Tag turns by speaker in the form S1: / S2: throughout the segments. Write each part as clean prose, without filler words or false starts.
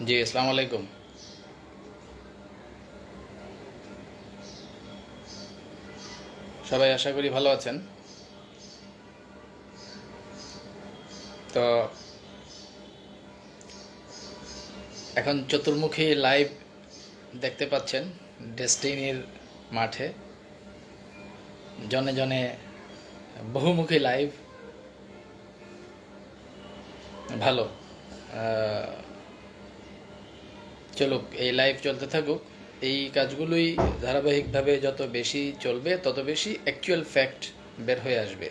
S1: জি, আসসালামু আলাইকুম। সবাই আশা করি ভালো আছেন। তো এখন চতুর্মুখী লাইভ দেখতে পাচ্ছেন ডেস্টিনির মাঠে। জনে জনে বহুমুখী লাইভ। ভালো। আহ, চলুক, এই লাইভ চলতে থাকুক। এই কাজগুলোই ধারাবাহিকভাবে যত বেশি চলবে তত বেশি অ্যাকচুয়াল ফ্যাক্ট বের হয়ে আসবে।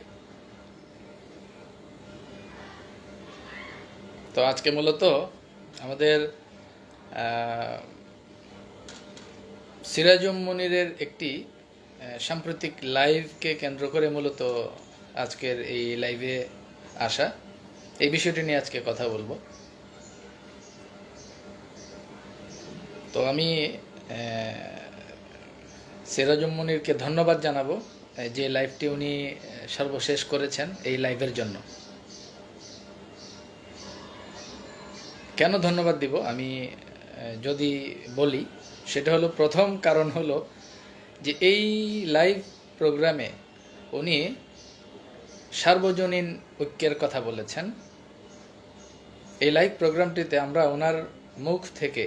S1: তো আজকে মূলত আমাদের আহ, সিরাজুম মনিরের একটি সাম্প্রতিক লাইভকে কেন্দ্র করে মূলত আজকের এই লাইভে আসা। এই বিষয়টি নিয়ে আজকে কথা বলবো। তো আমি সিরাজুম মনিরকে ধন্যবাদ জানাবো যে লাইভটি উনি সর্বশেষ করেছেন এই লাইভের জন্য। কেন ধন্যবাদ দিব আমি যদি বলি, সেটা হলো, প্রথম কারণ হলো যে এই লাইভ প্রোগ্রামে উনি সার্বজনীন ঐক্যের কথা বলেছেন। এই লাইভ প্রোগ্রামটিতে আমরা ওনার মুখ থেকে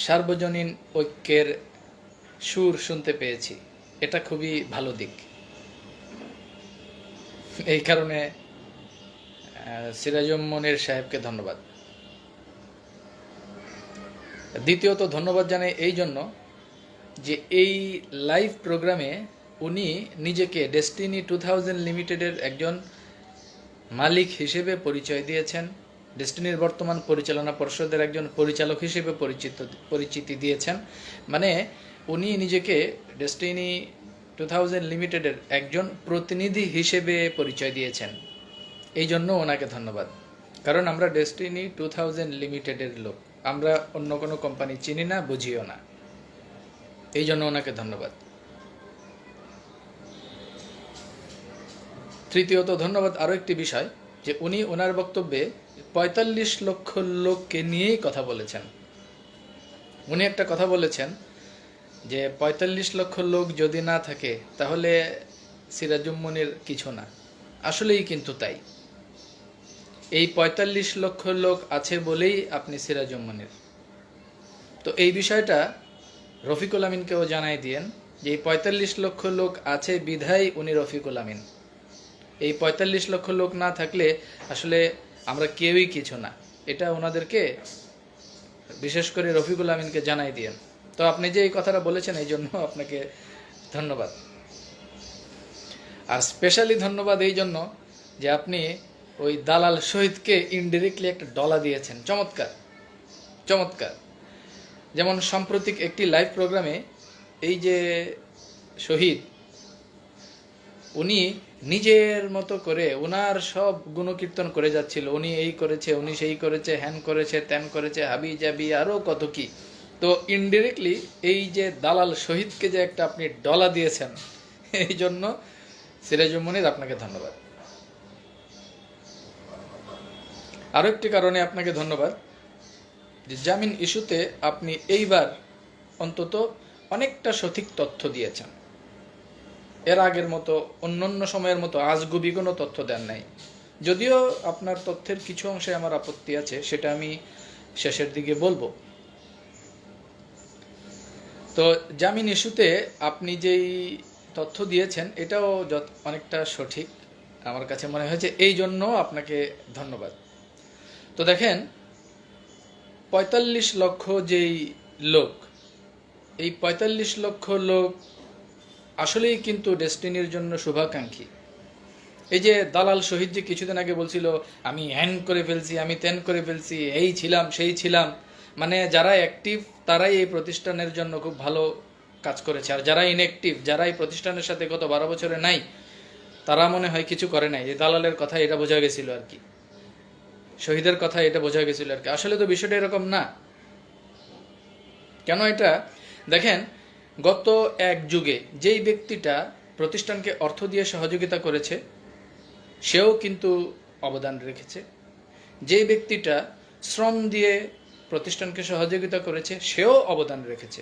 S1: সার্বজনীন ঐক্যের সুর শুনতে পেয়েছি। এটা খুবই ভালো দিক। এই কারণে সিরাজুম মনির সাহেবকে ধন্যবাদ। দ্বিতীয়ত ধন্যবাদ জানাই এই জন্য যে এই লাইভ প্রোগ্রামে উনি নিজেকে ডেস্টিনি 2000 লিমিটেডের একজন মালিক হিসেবে পরিচয় দিয়েছেন। ডেস্টিনির বর্তমান পরিচালনা পর্ষদের একজন পরিচালক হিসেবে পরিচিতি দিয়েছেন। মানে উনি নিজেকে ডেস্টিনি 2000 লিমিটেডের একজন প্রতিনিধি হিসেবে পরিচয় দিয়েছেন। এই জন্য ওনাকে ধন্যবাদ। কারণ আমরা ডেস্টিনি 2000 লিমিটেডের লোক, আমরা অন্য কোনো কোম্পানি চিনি না, বুঝিও না। এই জন্য ওনাকে ধন্যবাদ। তৃতীয়ত ধন্যবাদ আরও একটি বিষয়, যে উনি ওনার বক্তব্যে ৪৫ লক্ষ লোককে নিয়েই কথা বলেছেন। উনি একটা কথা বলেছেন যে ৪৫ লক্ষ লোক যদি না থাকে তাহলে সিরাজুম মনির কিছু না। আসলেই কিন্তু তাই। এই ৪৫ লক্ষ লোক আছে বলেই আপনি সিরাজুম মনির। তো এই বিষয়টা রফিকুল আমিনকেও জানাই দিয়েন যে এই ৪৫ লক্ষ লোক আছে বিধায় উনি রফিকুল আমিন। এই ৪৫ লক্ষ লোক না থাকলে আসলে আমরা কেউই কিছু না। এটা ওনাদেরকে, বিশেষ করে রফিকুল আমিনকে জানাই দিয়েন। তো আপনি যে এই কথাটা বলেছেন এই জন্য আপনাকে ধন্যবাদ। আর স্পেশালি ধন্যবাদ এই জন্য যে আপনি ওই দালাল শহীদকে ইনডিরেক্টলি একটা ডলা দিয়েছেন। চমৎকার, চমৎকার। যেমন সাম্প্রতিক একটি লাইভ প্রোগ্রামে এই যে শহীদ, উনি নিজের মতো করে ওনার সব গুণকীর্তন করে যাচ্ছিল। উনি এই করেছে, উনি সেই করেছে, হ্যান করেছে, ত্যান করেছে, হাবি জাবি আরও কত কি। তো ইনডিরেক্টলি এই যে দালাল শহীদকে যে একটা আপনি ডলা দিয়েছেন, এই জন্য সিরাজুম মনির আপনাকে ধন্যবাদ। আরও একটি কারণে আপনাকে ধন্যবাদ, যে জামিন ইস্যুতে আপনি এইবার অন্তত অনেকটা সঠিক তথ্য দিয়েছেন। এর আগের মতো অন্যান্য সময়ের মতো আজগুবি কোনো তথ্য দেন নাই। যদিও আপনার তথ্যের কিছু অংশে আমার আপত্তি আছে, সেটা আমি শেষের দিকে বলবো। তো জামিন ইস্যুতে আপনি যেই তথ্য দিয়েছেন এটাও অনেকটা সঠিক আমার কাছে মনে হয়েছে। এই জন্য আপনাকে ধন্যবাদ। তো দেখেন, ৪৫ লক্ষ যেই লোক, এই ৪৫ লক্ষ লোক আসলেই কিন্তু ডেস্টিনির জন্য শুভাকাঙ্ক্ষী। এই যে দালাল শহীদ যে কিছুদিন আগে বলছিল আমি হ্যান করে ফেলছি, আমি ত্যান করে ফেলছি, এই ছিলাম সেই ছিলাম, মানে যারা অ্যাক্টিভ তারাই এই প্রতিষ্ঠানের জন্য খুব ভালো কাজ করেছে, আর যারা ইনঅ্যাক্টিভ, যারা এই প্রতিষ্ঠানের সাথে গত 12 বছরে নাই, তারা মনে হয় কিছু করে নাই। এই দালালের কথা এটা বোঝা গেছিল আর কি, শহীদের কথা এটা বোঝা গেছিল আর কি। আসলে তো বিষয়টা এরকম না। কেন এটা দেখেন, গত এক যুগে যেই ব্যক্তিটা প্রতিষ্ঠানকে অর্থ দিয়ে সহযোগিতা করেছে সেও কিন্তু অবদান রেখেছে। যেই ব্যক্তিটা শ্রম দিয়ে প্রতিষ্ঠানকে সহযোগিতা করেছে সেও অবদান রেখেছে।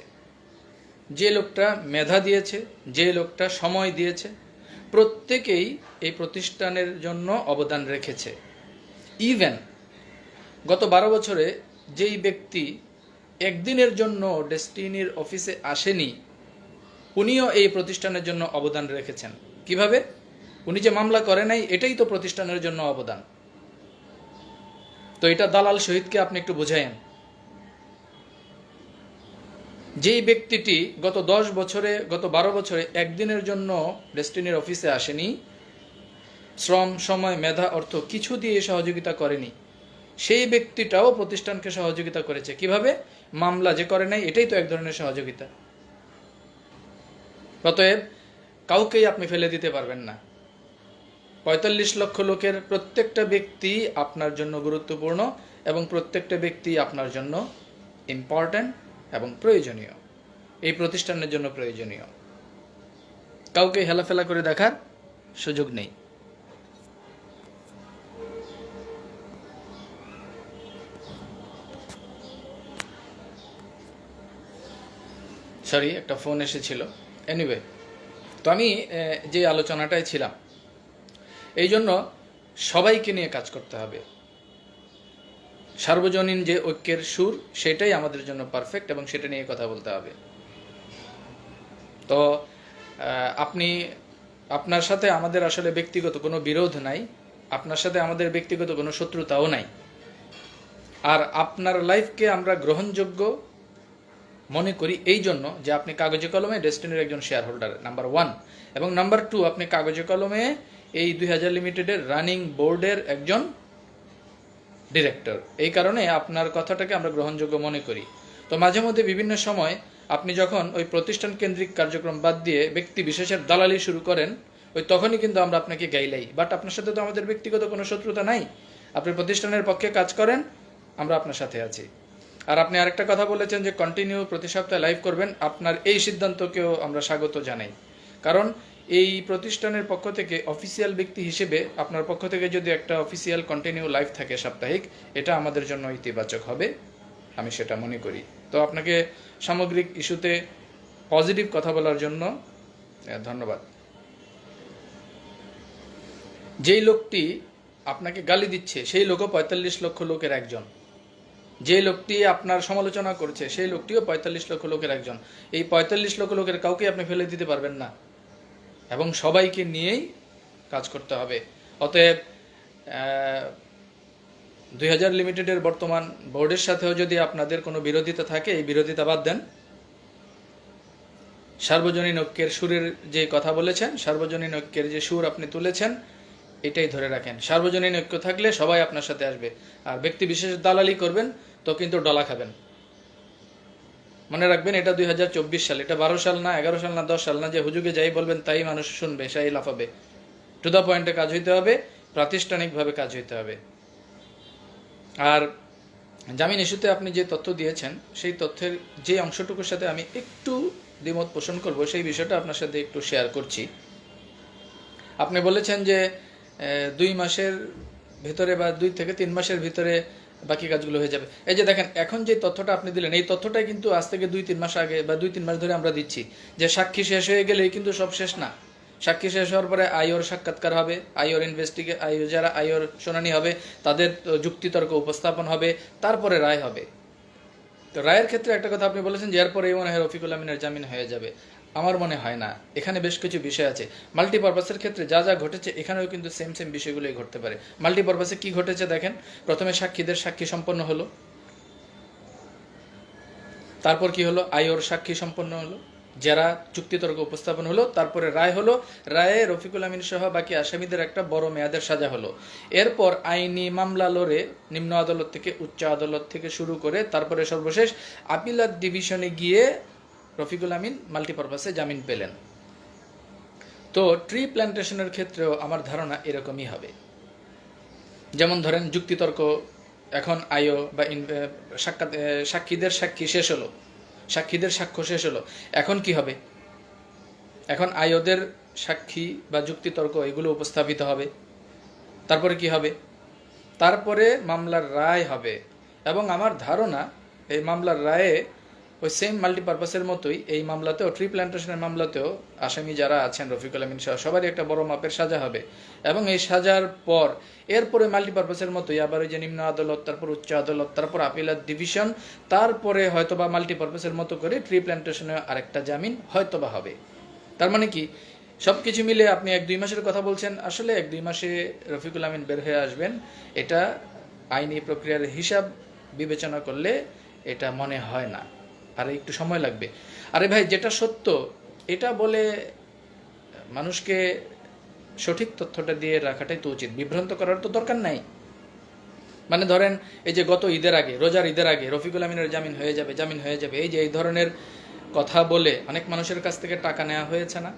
S1: যে লোকটা মেধা দিয়েছে, যে লোকটা সময় দিয়েছে, প্রত্যেকেই এই প্রতিষ্ঠানের জন্য অবদান রেখেছে। ইভেন গত 12 বছরে যেই ব্যক্তি একদিনের জন্য ডেস্টিনির অফিসে আসেনি, উনিও এই প্রতিষ্ঠানের জন্য অবদান রেখেছেন। কিভাবে? উনি যে মামলা করে নাই, এটাই তো প্রতিষ্ঠানের জন্য অবদান। তো এটা দালাল শহীদকে আপনি একটু বুঝায়েন। যেই ব্যক্তিটি গত 10 বছরে, গত 12 বছরে একদিনের জন্য ডেস্টিনির অফিসে আসেনি, শ্রম, সময়, মেধা, অর্থ কিছু দিয়ে সহযোগিতা করেনি, সেই ব্যক্তিটাও প্রতিষ্ঠানকে সহযোগিতা করেছে। কিভাবে? মামলা যে করে নাই, এটাই তো এক ধরনের সহযোগিতা। অতএব কাউকেই আপনি ফেলে দিতে পারবেন না। 45 লক্ষ লোকের প্রত্যেকটা ব্যক্তি আপনার জন্য গুরুত্বপূর্ণ এবং প্রত্যেকটা ব্যক্তি আপনার জন্য ইম্পর্ট্যান্ট এবং প্রয়োজনীয়, এই প্রতিষ্ঠানের জন্য প্রয়োজনীয়। কাউকে হেলাফেলা করে দেখার সুযোগ নেই। সরি, একটা ফোন এসেছিল। এনিওয়ে, তো আমি যে আলোচনাটায় ছিলাম, এই জন্য সবাইকে নিয়ে কাজ করতে হবে। সার্বজনীন যে ঐক্যের সুর, সেটাই আমাদের জন্য পারফেক্ট এবং সেটা নিয়ে কথা বলতে হবে। তো আপনার সাথে আমাদের আসলে ব্যক্তিগত কোনো বিরোধ নাই, আপনার সাথে আমাদের ব্যক্তিগত কোনো শত্রুতাও নাই। আর আপনার লাইফকে আমরা গ্রহণযোগ্য মনে করি এই জন্য যে আপনি কাগজে কলমে ডেস্টিনির একজন শেয়ার হোল্ডার, নাম্বার 1, এবং নাম্বার 2, আপনি কাগজে কলমে এই 2000 লিমিটেডের রানিং বোর্ডের একজন ডিরেক্টর। এই কারণে আপনার কথাটাকে আমরা গ্রহণযোগ্য মনে করি। তো মাঝে মধ্যে বিভিন্ন সময় আপনি যখন ওই প্রতিষ্ঠান কেন্দ্রিক কার্যক্রম বাদ দিয়ে ব্যক্তি বিশেষের দালালি শুরু করেন, ওই তখনই কিন্তু আমরা আপনাকে গাইলাই। বাট আপনার সাথে তো আমাদের ব্যক্তিগত কোনো শত্রুতা নাই। আপনি প্রতিষ্ঠানের পক্ষে কাজ করেন, আমরা আপনার সাথে আছি। আর আপনি আরেকটা কথা বলেছেন যে কন্টিনিউ প্রতি সপ্তাহে লাইভ করবেন, আপনার এই সিদ্ধান্তকেও আমরা স্বাগত জানাই। কারণ এই প্রতিষ্ঠানের পক্ষ থেকে অফিসিয়াল ব্যক্তি হিসেবে আপনার পক্ষ থেকে যদি একটা অফিসিয়াল কন্টিনিউ লাইভ থাকে সাপ্তাহিক, এটা আমাদের জন্য ইতিবাচক হবে, আমি সেটা মনে করি। তো আপনাকে সামগ্রিক ইস্যুতে পজিটিভ কথা বলার জন্য ধন্যবাদ। যেই লোকটি আপনাকে গালি দিচ্ছে, সেই লোকও 45 লক্ষ লোকের একজন। যে লোকটি আপনার সমালোচনা করছে, সেই লোকটিও 45 লক্ষ লোকের একজন। এই 45 লক্ষ লোকের কাউকে আপনি ফেলে দিতে পারবেন না এবং সবাইকে নিয়েই কাজ করতে হবে। অতএব 2000 লিমিটেডের বর্তমান বোর্ডের সাথেও যদি আপনাদের কোনো বিরোধিতা থাকে, এই বিরোধিতা বাদ দেন। সার্বজনীন ঐক্যের সুরের যে কথা বলেছেন, সার্বজনীন ঐক্যের যে সুর আপনি তুলেছেন, এটাই ধরে রাখেন। সার্বজনীন ঐক্য থাকলে সবাই আপনার সাথে আসবে। আর ব্যক্তি বিশেষ দালালি করবেন তো কিন্তু ডলা খাবেন। মনে রাখবেন, এটা 2024 সাল, এটা 12 সাল না, 11 সাল না, 10 সাল না যে হুজুগে যাই বলবেন তাই মানুষ শুনবে, সেই লাফাবে। টু দ্য পয়েন্টে কাজ হইতে হবে, প্রাতিষ্ঠানিকভাবে কাজ হইতে হবে। আর জামিন ইস্যুতে আপনি যে তথ্য দিয়েছেন, সেই তথ্যের যে অংশটুকুর সাথে আমি একটু দ্বিমত পোষণ করব, সেই বিষয়টা আপনার সাথে একটু শেয়ার করছি। আপনি বলেছেন যে 2 মাসের ভিতরে বা 2 থেকে 3 মাসের ভিতরে বাকি কাজগুলো হয়ে যাবে। এই যে দেখেন, এখন যে তথ্যটা আপনি দিলেন, এই তথ্যটাই কিন্তু আজ থেকে 2-3 মাস আগে বা 2-3 মাস ধরে আমরা দিচ্ছি যে সাক্ষী শেষ হয়ে গেলেই কিন্তু সব শেষ না। সাক্ষী শেষ হওয়ার পরে আইওর সাক্ষাৎকার হবে, আইওর যারা আইওর শুনানি হবে তাদের যুক্তিতর্ক উপস্থাপন হবে, তারপরে রায় হবে। তো রায়ের ক্ষেত্রে একটা কথা আপনি বলেছেন যে এরপরে মনে হয় রফিকুল আমিনের জামিন হয়ে যাবে। আমার মনে হয় না। এখানে বেশ কিছু বিষয় আছে। মাল্টিপারপাসের ক্ষেত্রে যা যা ঘটেছে, এখানেও কিন্তু সেম বিষয়গুলোই ঘটতে পারে। মাল্টিপারপাসে কি ঘটেছে দেখেন, প্রথমে সাক্ষীদের সাক্ষী সম্পন্ন হলো, তারপর কি হলো, আইওর সাক্ষী সম্পন্ন হলো, যারা যুক্তিতর্ক উপস্থাপন হলো, তারপরে রায় হলো। রায়ে রফিকুল আমিন সহ বাকি আসামিদের একটা বড় মেয়াদের সাজা হলো। এরপর আইনি মামলা লড়ে নিম্ন আদালত থেকে উচ্চ আদালত থেকে শুরু করে তারপরে সর্বশেষ আপিলাত ডিভিশনে গিয়ে রফিকুল আমিন মাল্টিপারপাসে জামিন পেলেন। তো ট্রি প্ল্যান্টেশনের ক্ষেত্রেও আমার ধারণা এরকমই হবে। যেমন ধরেন যুক্তিতর্ক, এখন আইও বা সাক্ষীদের সাক্ষী শেষ হলো, সাক্ষীদের সাক্ষ্য শেষ হলো, এখন কি হবে? এখন আইওদের সাক্ষী বা যুক্তিতর্ক এগুলো উপস্থাপিত হবে। তারপরে কি হবে? তারপরে মামলার রায় হবে। এবং আমার ধারণা এই মামলার রায়ে ওই সেম মাল্টিপারপাসের মতোই এই মামলাতেও ট্রি প্ল্যান্টেশনের মামলাতেও আসামি যারা আছেন রফিকুল আমিন সহ সবারই একটা বড় মাপের সাজা হবে, এবং এই সাজার পর এরপরে মাল্টিপারপাসের মতোই আবার ওই যে নিম্ন আদালত, তারপর উচ্চ আদালত, তারপর আপিলাত ডিভিশন, তারপরে হয়তোবা মাল্টিপারপাসের মতো করে ট্রি প্ল্যান্টেশনে আরেকটা জামিন হয়তোবা হবে। তার মানে কি, সব কিছু মিলে আপনি 1-2 মাসের কথা বলছেন, আসলে 1-2 মাসে রফিকুল আমিন বের হয়ে আসবেন, এটা আইনি প্রক্রিয়ার হিসাব বিবেচনা করলে এটা মনে হয় না, আর একটু সময় লাগবে। আরে ভাই, যেটা সত্য এটা বলে মানুষকে সঠিক তথ্যটা দিয়ে রাখাটাই তো উচিত, বিভ্রান্ত করার তো দরকার নাই। মানে ধরেন এই যে গত ঈদের আগে, রোজার ঈদের আগে রফিকুল আমিনের জামিন হয়ে যাবে, এই যে এই ধরনের কথা বলে অনেক মানুষের কাছ থেকে টাকা নেওয়া হয়েছে না?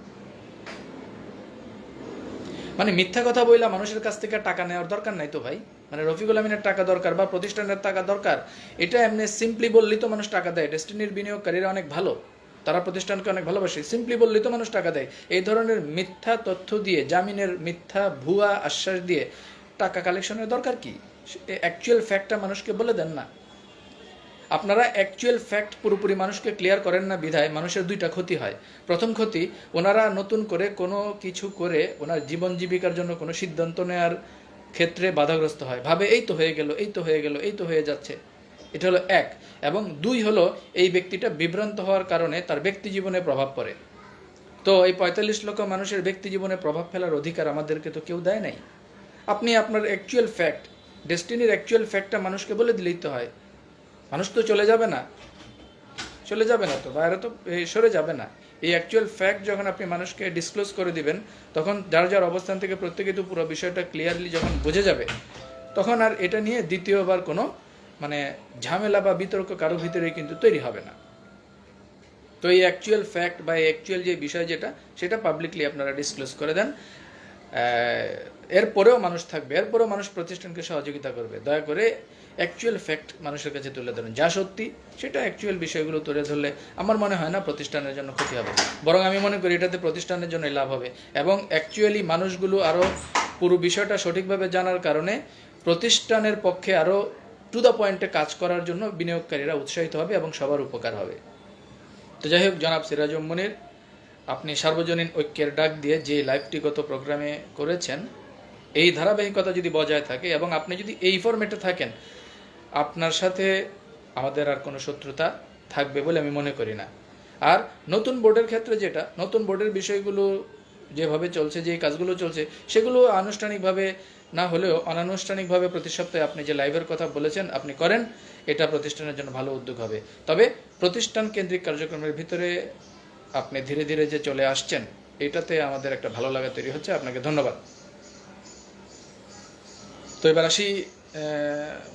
S1: মানে মিথ্যা কথা বইলা মানুষের কাছ থেকে টাকা নেওয়ার দরকার নাই তো ভাই। মানে রফিকুল আমিনের টাকা দরকার বা প্রতিষ্ঠানের টাকা দরকার, এটা এমনি সিম্পলি বললেই তো মানুষ টাকা দেয়। ডেস্টিনির বিনিয়োগকারীরা অনেক ভালো, তারা প্রতিষ্ঠানকে অনেক ভালোবাসে, সিম্পলি বললেই তো মানুষ টাকা দেয়। এই ধরনের মিথ্যা তথ্য দিয়ে, জামিনের মিথ্যা ভুয়া আশ্বাস দিয়ে টাকা কালেকশনের দরকার কি? অ্যাকচুয়াল ফ্যাক্টটা মানুষকে বলে দেন না। আপনারা অ্যাকচুয়াল ফ্যাক্ট পুরোপুরি মানুষকে ক্লিয়ার করেন না বিধায় মানুষের দুইটা ক্ষতি হয়। প্রথম ক্ষতি, ওনারা নতুন করে কোনো কিছু করে ওনার জীবন জীবিকার জন্য কোনো সিদ্ধান্ত নেওয়ার ক্ষেত্রে বাধাগ্রস্ত হয়, ভাবে এই তো হয়ে গেল, এই তো হয়ে যাচ্ছে। এটা হলো এক। এবং দুই হলো, এই ব্যক্তিটা বিভ্রান্ত হওয়ার কারণে তার ব্যক্তি জীবনে প্রভাব পড়ে। তো এই 45 লক্ষ মানুষের ব্যক্তি জীবনে প্রভাব ফেলার অধিকার আমাদেরকে তো কেউ দেয় নাই। আপনি আপনার অ্যাকচুয়াল ফ্যাক্ট, ডেস্টিনির অ্যাকচুয়াল ফ্যাক্টটা মানুষকে বলে দিলেই তো হয়। মানুষ তো চলে যাবে না তো বাইরে তো সরে যাবে না। এই অ্যাকচুয়াল ফ্যাক্ট যখন আপনি মানুষকে ডিসক্লোজ করে দিবেন, তখন যার যার অবস্থান থেকে প্রত্যেকে তো পুরো বিষয়টা ক্লিয়ারলি যখন বুঝে যাবে, তখন আর এটা নিয়ে দ্বিতীয়বার কোনো মানে ঝামেলা বা বিতর্ক কারো ভিতরে কিন্তু তৈরি হবে না। তো এই অ্যাকচুয়াল ফ্যাক্ট বা অ্যাকচুয়াল যে বিষয় যেটা, সেটা পাবলিকলি আপনারা ডিসক্লোজ করে দেন। এরপরেও মানুষ থাকবে, এরপরেও মানুষ প্রতিষ্ঠানকে সহযোগিতা করবে। দয়া করে অ্যাকচুয়াল ফ্যাক্ট মানুষের কাছে তুলে ধরেন, যা সত্যি সেটা অ্যাকচুয়াল বিষয়গুলো তুলে ধরলে আমার মনে হয় না প্রতিষ্ঠানের জন্য ক্ষতি হবে, বরং আমি মনে করি এটাতে প্রতিষ্ঠানের জন্য লাভ হবে। এবং অ্যাকচুয়ালি মানুষগুলো আরও পুরো বিষয়টা সঠিকভাবে জানার কারণে প্রতিষ্ঠানের পক্ষে আরও টু দ্য পয়েন্টে কাজ করার জন্য বিনিয়োগকারীরা উৎসাহিত হবে এবং সবার উপকার হবে। তো যাই হোক, জনাব সিরাজুম মুনির, আপনি সার্বজনীন ঐক্যের ডাক দিয়ে যে লাইভটি গত প্রোগ্রামে করেছেন, এই ধারাবাহিকতা যদি বজায় থাকে এবং আপনি যদি এই ফরম্যাটে থাকেন, আপনার সাথে আমাদের আর কোনো শত্রুতা থাকবে বলে আমি মনে করি না। আর নতুন বোর্ডের ক্ষেত্রে যেটা, নতুন বোর্ডের বিষয়গুলো যেভাবে চলছে, যে কাজগুলো চলছে, সেগুলো আনুষ্ঠানিকভাবে না হলেও অনানুষ্ঠানিকভাবে প্রতি সপ্তাহে আপনি যে লাইভের কথা বলেছেন আপনি করেন, এটা প্রতিষ্ঠানের জন্য ভালো উদ্যোগ হবে। তবে প্রতিষ্ঠান কেন্দ্রিক কার্যক্রমের ভিতরে আপনি ধীরে ধীরে যে চলে আসছেন, এটাতে আমাদের একটা ভালো লাগা তৈরি হচ্ছে। আপনাকে ধন্যবাদ। তো এবার আসি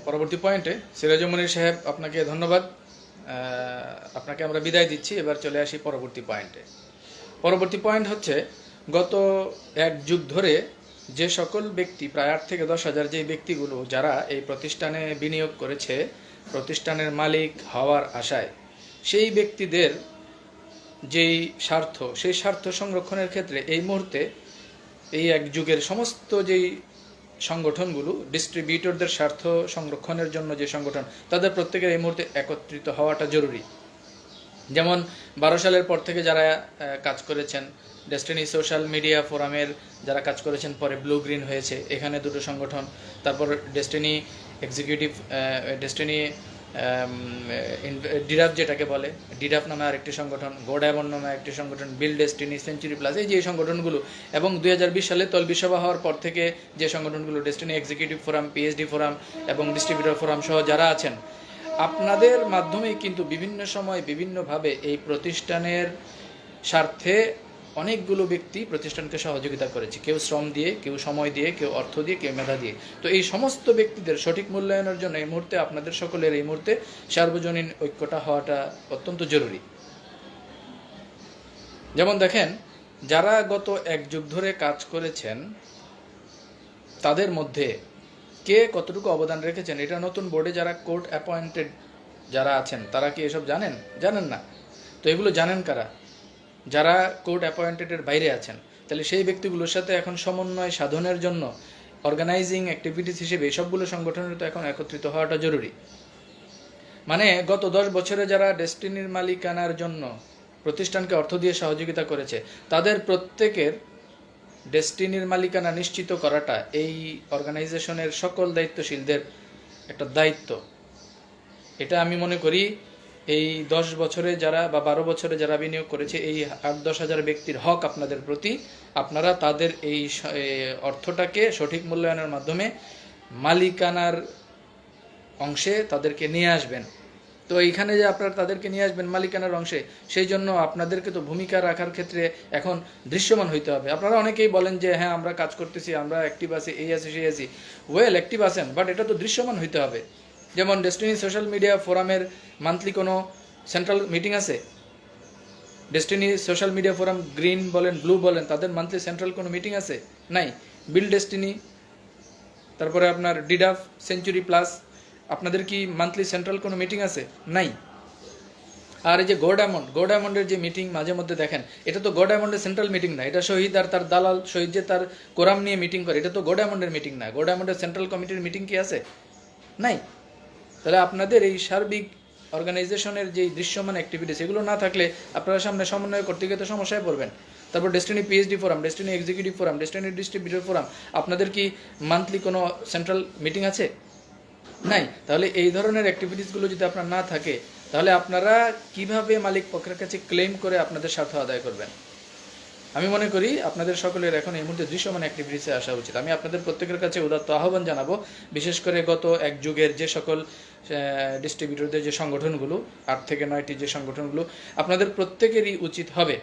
S1: পরবর্তী পয়েন্টে। সিরাজুম মুনির সাহেব, আপনাকে ধন্যবাদ, আপনাকে আমরা বিদায় দিচ্ছি। এবার চলে আসি পরবর্তী পয়েন্টে। পরবর্তী পয়েন্ট হচ্ছে, গত 1 যুগ ধরে যে সকল ব্যক্তি, প্রায় 8 থেকে 10 হাজার যে ব্যক্তিগুলো যারা এই প্রতিষ্ঠানে বিনিয়োগ করেছে প্রতিষ্ঠানের মালিক হওয়ার আশায়, সেই ব্যক্তিদের যেই স্বার্থ, সেই স্বার্থ সংরক্ষণের ক্ষেত্রে এই মুহূর্তে এই 1 যুগের সমস্ত যেই সংগঠনগুলো, ডিস্ট্রিবিউটরদের স্বার্থ সংরক্ষণের জন্য যে সংগঠন, তাদের প্রত্যেকের এই মুহূর্তে একত্রিত হওয়াটা জরুরি। যেমন 12 সালের পর থেকে যারা কাজ করেছেন, ডেস্টিনি সোশ্যাল মিডিয়া ফোরামের যারা কাজ করেছেন, পরে ব্লু গ্রিন হয়েছে, এখানে 2টো সংগঠন, তারপর ডেস্টিনি এক্সিকিউটিভ, ডেস্টিনি ডিরাফ যেটাকে বলে, ডিরাফ নামে আরেকটি সংগঠন, গোডাবন নামে একটি সংগঠন, বিল ডেস্টিনি, সেঞ্চুরি প্লাস, এই যে সংগঠনগুলো, এবং 2020 সালে তলবি সভা হওয়ার পর থেকে যে সংগঠনগুলো, destiny executive forum, PhD forum এবং ডিস্ট্রিবিউটর ফোরাম সহ যারা আছেন, আপনাদের মাধ্যমেই কিন্তু বিভিন্ন সময় বিভিন্নভাবে এই প্রতিষ্ঠানের স্বার্থে অনেকগুলো ব্যক্তি প্রতিষ্ঠানকে সহযোগিতা করেছে, কেউ শ্রম দিয়ে, কেউ সময় দিয়ে, কেউ অর্থ দিয়ে, কেউ মেধা দিয়ে। তো এই সমস্ত ব্যক্তিদের সঠিক মূল্যায়নের জন্য এই মুহূর্তে আপনাদের সকলের এই মুহূর্তে সার্বজনীন ঐক্যটা হওয়াটা অত্যন্ত জরুরি। যেমন দেখেন, যারা গত 1 যুগ ধরে কাজ করেছেন, তাদের মধ্যে কে কতটুকু অবদান রেখেছেন, এটা নতুন বোর্ডে যারা কোর্ট অ্যাপয়েন্টেড যারা আছেন, তারা কি এসব জানেন? জানেন না। তো এগুলো জানেন কারা? যারা কোর্ট অ্যাপয়েন্টেডের বাইরে আছেন। তাহলে সেই ব্যক্তিগুলোর সাথে এখন সমন্বয় সাধনের জন্য অর্গানাইজিং অ্যাক্টিভিটিস হিসেবে সবগুলো সংগঠনের তো এখন একত্রিত হওয়াটা জরুরি। মানে গত 10 বছরে যারা ডেস্টিনির মালিকানার জন্য প্রতিষ্ঠানকে অর্থ দিয়ে সহযোগিতা করেছে, তাদের প্রত্যেকের ডেস্টিনির মালিকানা নিশ্চিত করাটা এই অর্গানাইজেশনের সকল দায়িত্বশীলদের একটা দায়িত্ব। এটা আমি মনে করি এই 10 বছরে যারা বা 12 বছরে যারা বিনিয়োগ করেছে, এই 8-10 হাজার ব্যক্তির হক আপনাদের প্রতি। আপনারা তাদের এই অর্থটাকে সঠিক মূল্যায়নের মাধ্যমে মালিকানার অংশে তাদেরকে নিয়ে আসবেন। তো এইখানে যে আপনারা তাদেরকে নিয়ে আসবেন মালিকানার অংশে, সেই জন্য আপনাদেরকে তো ভূমিকা রাখার ক্ষেত্রে এখন দৃশ্যমান হইতে হবে। আপনারা অনেকেই বলেন যে হ্যাঁ আমরা কাজ করতেছি, আমরা অ্যাক্টিভ আছি, এই আছি সেই আছি। ওয়েল, অ্যাক্টিভ আছেন, বাট এটা তো দৃশ্যমান হইতে হবে। যেমন ডেস্টিনি সোশ্যাল মিডিয়া ফোরামের মান্থলি কোনো সেন্ট্রাল মিটিং আছে? Destiny social media forum, green বলেন ব্লু বলেন, তাদের মান্থলি সেন্ট্রাল কোনো মিটিং আছে? নাই। বিল ডেস্টিনি, তারপরে আপনার ডিডাফ, সেঞ্চুরি প্লাস, আপনাদের কি মান্থলি সেন্ট্রাল কোনো মিটিং আছে? নাই। আর এই যে গো ডায়মন্ডের যে মিটিং মাঝে মধ্যে দেখেন, এটা তো গো ডায়মন্ডের সেন্ট্রাল মিটিং না, এটা শহীদ আর তার দালাল শহীদ যে তার কোরাম নিয়ে মিটিং করে, এটা তো গো ডায়মন্ডের মিটিং না। গো ডায়মন্ডের সেন্ট্রাল কমিটির মিটিং কি আছে? নাই। তাহলে আপনাদের এই সার্বিক অর্গানাইজেশনের যে দৃশ্যমান অ্যাক্টিভিটিস, এগুলো না থাকলে আপনারা সামনে সমন্বয় করতে গিয়ে তো সমস্যায় পড়বেন। তারপর destiny PhD forum, destiny executive forum, destiny distributor forum, আপনাদের কি মান্থলি কোনো সেন্ট্রাল মিটিং আছে? নাই। তাহলে এই ধরনের অ্যাক্টিভিটিসগুলো যদি আপনার না থাকে, তাহলে আপনারা কিভাবে মালিক পক্ষের কাছে ক্লেম করে আপনাদের স্বার্থ আদায় করবেন? আমি মনে করি আপনাদের সকলের এখন এই মুহূর্তে দৃশ্যমান অ্যাক্টিভিটিসে আসা উচিত। আমি আপনাদের প্রত্যেকের কাছে উদাত্ত আহ্বান জানাবো, বিশেষ করে গত এক যুগের যে সকল ডিস্ট্রিবিউটরদের যে সংগঠনগুলো, 8 থেকে 9টি যে সংগঠনগুলো, আপনাদের প্রত্যেকেরই উচিত হবে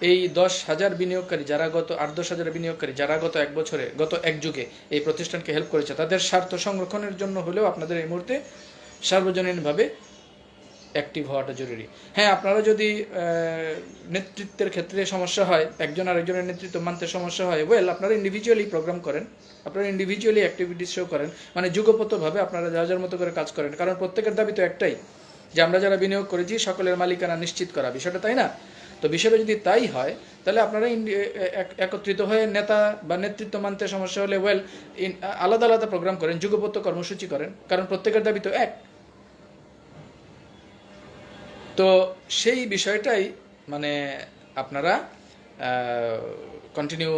S1: এই 10,000 বিনিয়োগকারী যারা গত 8-10 হাজার বিনিয়োগকারী যারা গত এক বছরে, গত এক যুগে এই প্রতিষ্ঠানকে হেল্প করেছে, তাদের স্বার্থ সংরক্ষণের জন্য হলেও আপনাদের এই মুহূর্তে সার্বজনীনভাবে অ্যাক্টিভ হওয়াটা জরুরি। হ্যাঁ, আপনারা যদি নেতৃত্বের ক্ষেত্রে সমস্যা হয়, একজন আরেকজনের নেতৃত্ব মানতে সমস্যা হয়, ওয়েল আপনারা ইন্ডিভিজুয়ালি প্রোগ্রাম করেন, আপনারা ইন্ডিভিজুয়ালি অ্যাক্টিভিটিস শো করেন, মানে যুগপতভাবে আপনারা যার মতো করে কাজ করেন। কারণ প্রত্যেকের দাবি তো একটাই, যে আমরা যারা বিনিয়োগ করেছি সকলের মালিকানা নিশ্চিত করা, বিষয়টা তাই না? তো বিষয়টা যদি তাই হয়, তাহলে আপনারা একত্রিত হয়ে নেতা বা নেতৃত্ব মানতে সমস্যা হলে ওয়েল আলাদা আলাদা প্রোগ্রাম করেন, যুগপত কর্মসূচি করেন, কারণ প্রত্যেকের দাবি তো এক। তো সেই বিষয়টাই মানে আপনারা কন্টিনিউ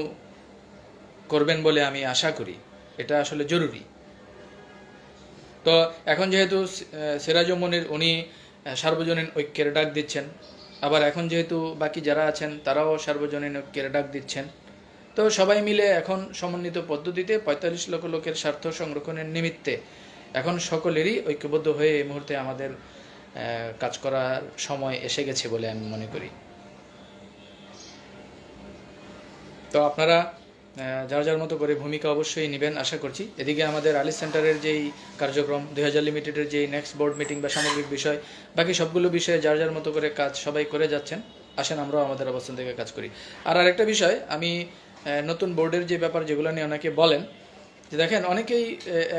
S1: করবেন বলে আমি আশা করি, এটা আসলে জরুরি। তো এখন যেহেতু সিরাজুম মনির উনি সার্বজনীন ঐক্যের ডাক দিচ্ছেন, আবার এখন যেহেতু বাকি যারা আছেন তারাও সার্বজনীন ঐক্যের ডাক দিচ্ছেন, তো সবাই মিলে এখন সমন্বিত পদ্ধতিতে 45 লক্ষ লোকের স্বার্থ সংরক্ষণের নিমিত্তে এখন সকলেরই ঐক্যবদ্ধ হয়ে এই মুহূর্তে আমাদের কাজ করার সময় এসে গেছে বলে আমি মনে করি। তো আপনারা যার যার মতো করে ভূমিকা অবশ্যই নেবেন আশা করছি। এদিকে আমাদের আলিস সেন্টারের যেই কার্যক্রম, 2000 লিমিটেডের যেই নেক্সট বোর্ড মিটিং বা সামগ্রিক বিষয়, বাকি সবগুলো বিষয়ে যার যার মতো করে কাজ সবাই করে যাচ্ছেন, আসেন আমরাও আমাদের অবস্থান থেকে কাজ করি। আর আরেকটা বিষয়, আমি নতুন বোর্ডের যে ব্যাপার যেগুলো নিয়ে অনেকে বলেন, যে দেখেন অনেকেই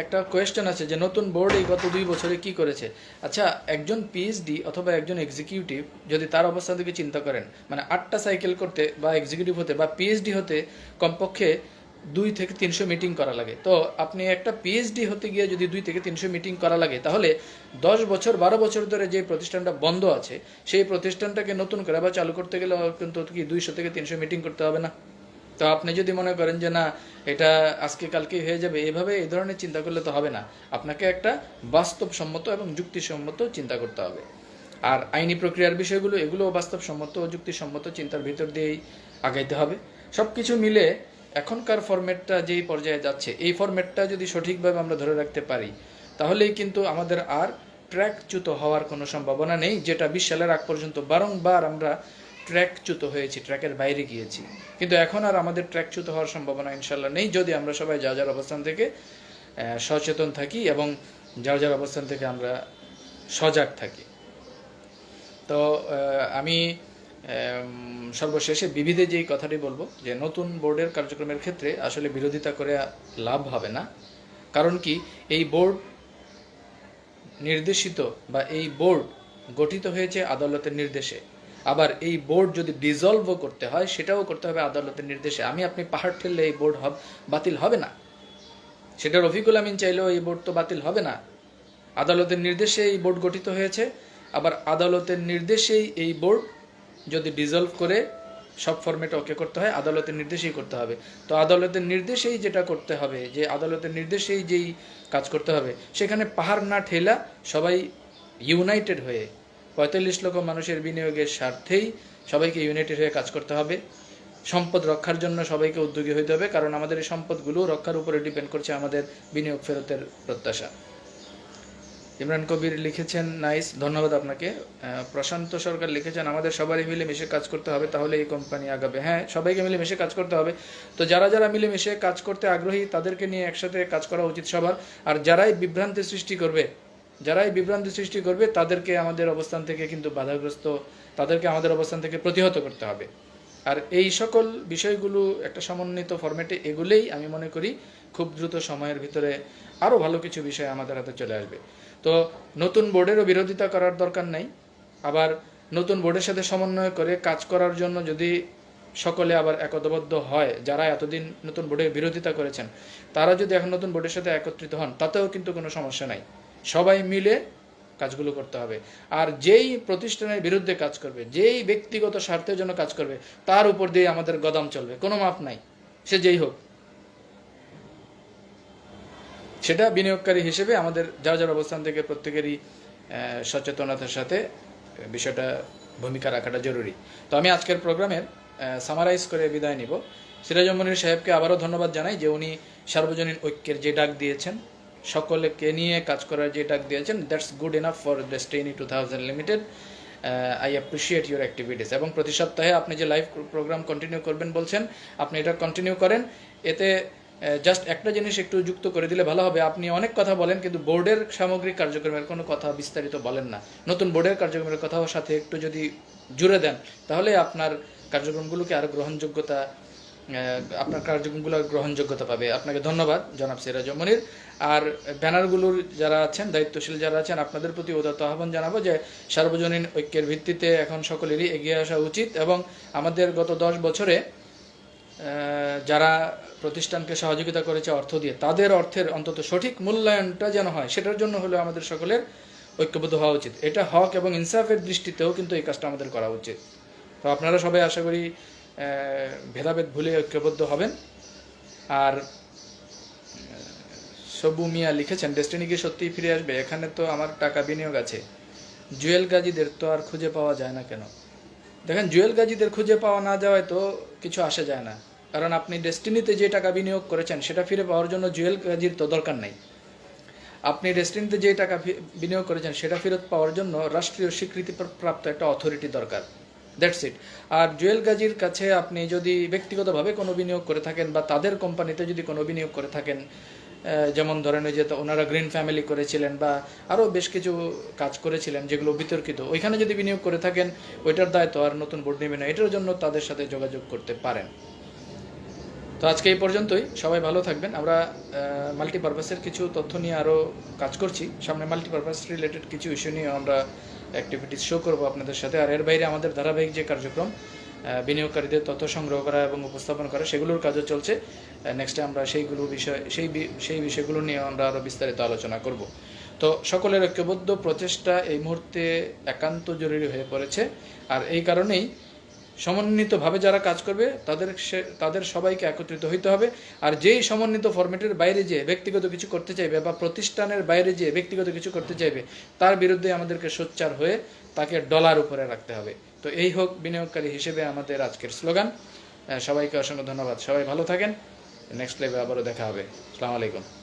S1: একটা কোয়েশ্চেন আছে যে নতুন বোর্ড এই গত 2 বছরে কি করেছে। আচ্ছা, একজন পিএইচডি অথবা একজন এক্সিকিউটিভ যদি তার অবস্থা থেকে চিন্তা করেন, মানে 8টা সাইকেল করতে বা এক্সিকিউটিভ হতে বা পিএইচডি হতে কমপক্ষে 2 থেকে 300 মিটিং করা লাগে। তো আপনি একটা পিএইচডি হতে গিয়ে যদি 2 থেকে 300 মিটিং করা লাগে, তাহলে 10 বছর 12 বছর ধরে যে প্রতিষ্ঠানটা বন্ধ আছে, সেই প্রতিষ্ঠানটাকে নতুন করে আবার চালু করতে গেলে কিন্তু কি 200 থেকে 300 মিটিং করতে হবে না? তো আপনি যদি মনে করেন যে না এটা আজকে কালকেই হয়ে যাবে, এভাবে এই ধরনের চিন্তা করলে তো হবে না। আপনাকে একটা বাস্তবসম্মত এবং যুক্তিসম্মত চিন্তা করতে হবে। আর আইনি প্রক্রিয়ার বিষয়গুলো, এগুলো বাস্তবসম্মত ও যুক্তিসম্মত চিন্তার ভিতর দিয়েই আগাইতে হবে। সব কিছু মিলে এখনকার ফরম্যাটটা যেই পর্যায়ে যাচ্ছে, এই ফরম্যাটটা যদি সঠিকভাবে আমরা ধরে রাখতে পারি, তাহলেই কিন্তু আমাদের আর ট্র্যাকচ্যুত হওয়ার কোনো সম্ভাবনা নেই, যেটা 20 সালের আগ পর্যন্ত বারংবার আমরা ট্র্যাকচ্যুত হয়েছি, ট্র্যাকের বাইরে গিয়েছি। কিন্তু এখন আর আমাদের ট্র্যাকচ্যুত হওয়ার সম্ভাবনা ইনশাল্লাহ নেই, যদি আমরা সবাই যার যার অবস্থান থেকে সচেতন থাকি এবং যার যার অবস্থান থেকে আমরা সজাগ থাকি। তো আমি সর্বশেষে বিবিধে যেই কথাটি বলবো, যে নতুন বোর্ডের কার্যক্রমের ক্ষেত্রে আসলে বিরোধিতা করে লাভ হবে না। কারণ কি, এই বোর্ড নির্দেশিত বা এই বোর্ড গঠিত হয়েছে আদালতের নির্দেশে। আবার এই বোর্ড যদি ডিজলভও করতে হয়, সেটাও করতে হবে আদালতের নির্দেশে। আপনি পাহাড় ঠেললে এই বোর্ড বাতিল হবে না, সেটা রফিকুল আমিন চাইলেও এই বোর্ড তো বাতিল হবে না। আদালতের নির্দেশে এই বোর্ড গঠিত হয়েছে, আবার আদালতের নির্দেশেই এই বোর্ড যদি ডিজলভ করে সব ফরম্যাটে ওকে করতে হয় আদালতের নির্দেশেই করতে হবে। তো আদালতের নির্দেশেই যেটা করতে হবে, যে আদালতের নির্দেশেই যেই কাজ করতে হবে, সেখানে পাহাড় না ঠেলা সবাই ইউনাইটেড হয়ে ৪৫ লক্ষ মানুষের বিনিয়োগের স্বার্থেই সবাইকে ইউনাইটেড হয়ে কাজ করতে হবে। সম্পদ রক্ষার জন্য সবাইকে উদ্যোগী হইতে হবে, কারণ আমাদের এই সম্পদগুলো রক্ষার উপরে ডিপেন্ড করছে আমাদের বিনিয়োগ ফেরতের প্রত্যাশা। ইমরান কবির লিখেছেন নাইস, ধন্যবাদ আপনাকে। প্রশান্ত সরকার লিখেছেন আমাদের সবারই মিলেমিশে কাজ করতে হবে, তাহলে এই কোম্পানি আগাবে। হ্যাঁ, সবাইকে মিলেমিশে কাজ করতে হবে। তো যারা যারা মিলেমিশে কাজ করতে আগ্রহী তাদেরকে নিয়ে একসাথে কাজ করা উচিত সবার। আর যারাই বিভ্রান্তি সৃষ্টি করবে তাদেরকে আমাদের অবস্থান থেকে কিন্তু বাধাগ্রস্ত, তাদেরকে আমাদের অবস্থান থেকে প্রতিহত করতে হবে। আর এই সকল বিষয়গুলো একটা সমন্বিত ফরম্যাটে এগুলোই আমি মনে করি খুব দ্রুত সময়ের ভিতরে আরও ভালো কিছু বিষয় আমাদের হাতে চলে আসবে। তো নতুন বোর্ডেরও বিরোধিতা করার দরকার নাই। আবার নতুন বোর্ডের সাথে সমন্বয় করে কাজ করার জন্য যদি সকলে আবার একতাবদ্ধ হয়, যারা এতদিন নতুন বোর্ডের বিরোধিতা করেছেন তারা যদি এখন নতুন বোর্ডের সাথে একত্রিত হন, তাতেও কিন্তু কোনো সমস্যা নাই। সবাই মিলে কাজগুলো করতে হবে। আর যেই প্রতিষ্ঠানের বিরুদ্ধে কাজ করবে, যেই ব্যক্তিগত স্বার্থের জন্য কাজ করবে, তার উপর দিয়ে আমাদের গদাম চলবে, কোনো মাপ নাই, সে যেই হোক। সেটা বিনিয়োগকারী হিসেবে আমাদের যার যার অবস্থান থেকে প্রত্যেকেরই সচেতনতার সাথে বিষয়টা ভূমিকা রাখাটা জরুরি। তো আমি আজকের প্রোগ্রামের সামারাইজ করে বিদায় নিব। সিরাজুল মনির সাহেবকে আবারও ধন্যবাদ জানাই যে উনি সার্বজনীন ঐক্যের যে ডাক দিয়েছেন, সকলকে নিয়ে কাজ করার যে ডাক দিয়েছেন, that's good enough for destiny 2000 limited. I appreciate your activities. এবং প্রতি সপ্তাহে আপনি যে লাইভ প্রোগ্রাম কন্টিনিউ করবেন বলছেন, আপনি এটা কন্টিনিউ করেন। এতে জাস্ট একটা জিনিস একটু যুক্ত করে দিলে ভালো হবে। আপনি অনেক কথা বলেন কিন্তু বোর্ডের সামগ্রিক কার্যক্রমের কোনো কথা বিস্তারিত বলেন না। নতুন বোর্ডের কার্যক্রমের কথাও সাথে একটু যদি জুড়ে দেন, তাহলে আপনার কার্যক্রমগুলোকে আরও গ্রহণযোগ্যতা পাবে। আপনাকে ধন্যবাদ জনাব সিরাজুল মনির। আর ব্যানারগুলোর যারা আছেন, দায়িত্বশীল যারা আছেন, আপনাদের প্রতি উদাত্ত আহ্বান জানাবো যে সার্বজনীন ঐক্যের ভিত্তিতে এখন সকলেরই এগিয়ে আসা উচিত। এবং আমাদের গত 10 বছরে যারা প্রতিষ্ঠানকে সহযোগিতা করেছে অর্থ দিয়ে, তাদের অর্থের অন্তত সঠিক মূল্যায়নটা যেন হয়, সেটার জন্য হলেও আমাদের সকলের ঐক্যবদ্ধ হওয়া উচিত। এটা হক এবং ইনসাফের দৃষ্টিতেও কিন্তু এই কাজটা আমাদের করা উচিত। তো আপনারা সবাই আশা করি ভেদাভেদ ভুলে ঐক্যবদ্ধ হবেন। আর সবু মিয়া লিখেছেন ডেস্টিনি কি সত্যিই ফিরে আসবে? এখানে তো আমার টাকা বিনিয়োগ আছে। জুয়েল গাজীদের তো আর খুঁজে পাওয়া যায় না কেন? দেখেন, জুয়েল গাজীদের খুঁজে পাওয়া না যাওয়ায় তো কিছু আসে যায় না, কারণ আপনি ডেস্টিনিতে যে টাকা বিনিয়োগ করেছেন সেটা ফিরে পাওয়ার জন্য জুয়েল গাজীর তো দরকার নাই। আপনি ডেস্টিনিতে যে টাকা বিনিয়োগ করেছেন সেটা ফেরত পাওয়ার জন্য রাষ্ট্রীয় স্বীকৃতিপ্রাপ্ত একটা অথরিটি দরকার। That's it. আর জুয়েল গাজীর কাছে আপনি যদি ব্যক্তিগতভাবে কোনো বিনিয়োগ করে থাকেন বা তাদের কোম্পানিতে যদি কোনো বিনিয়োগ করে থাকেন, যেমন ধরেন ওই যে ওনারা গ্রিন ফ্যামিলি করেছিলেন বা আরও বেশ কিছু কাজ করেছিলেন যেগুলো বিতর্কিত, ওইখানে যদি বিনিয়োগ করে থাকেন, ওইটার দায়িত্ব আর নতুন বোর্ড নেবে না। এটার জন্য তাদের সাথে যোগাযোগ করতে পারেন। তো আজকে এই পর্যন্তই, সবাই ভালো থাকবেন। আমরা মাল্টিপারপাসের কিছু তথ্য নিয়ে আরও কাজ করছি, সামনে মাল্টিপারপাস রিলেটেড কিছু ইস্যু নিয়ে আমরা অ্যাক্টিভিটিস শো করবো আপনাদের সাথে। আর এর বাইরে আমাদের ধারাবাহিক যে কার্যক্রম বিনিয়োগকারীদের তথ্য সংগ্রহ করা এবং উপস্থাপন করা, সেগুলোর কাজও চলছে। নেক্সটে আমরা সেই বিষয়গুলো নিয়ে আমরা আরও বিস্তারিত আলোচনা করব। তো সকলের ঐক্যবদ্ধ প্রচেষ্টা এই মুহূর্তে একান্ত জরুরি হয়ে পড়েছে। আর এই কারণেই সমন্বিতভাবে যারা কাজ করবে তাদের সবাইকে একত্রিত হইতে হবে। আর যেই সমন্বিত ফরম্যাটের বাইরে যে ব্যক্তিগত কিছু করতে চাইবে বা প্রতিষ্ঠানের বাইরে যে ব্যক্তিগত কিছু করতে চাইবে, তার বিরুদ্ধে আমাদেরকে সোচ্চার হয়ে তাকে ডলার উপরে রাখতে হবে। তো এই হোক বিনিয়োগকারী হিসেবে আমাদের আজকের স্লোগান। সবাইকে অসংখ্য ধন্যবাদ। সবাই ভালো থাকেন। নেক্সট লাইভে আবারও দেখা হবে। আসসালামু আলাইকুম।